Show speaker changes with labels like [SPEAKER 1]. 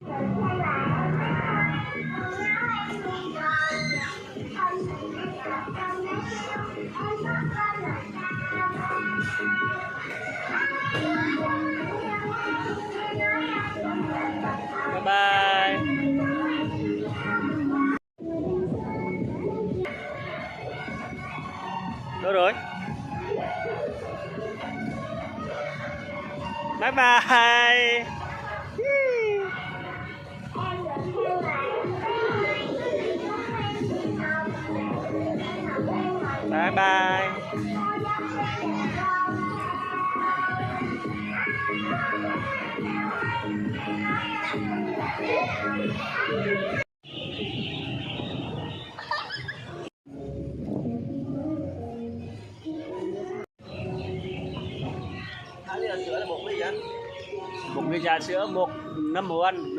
[SPEAKER 1] Bye bye. Đâu rồi? Bye bye. Bye bye. Một ly trà sữa, một 5 màu ăn,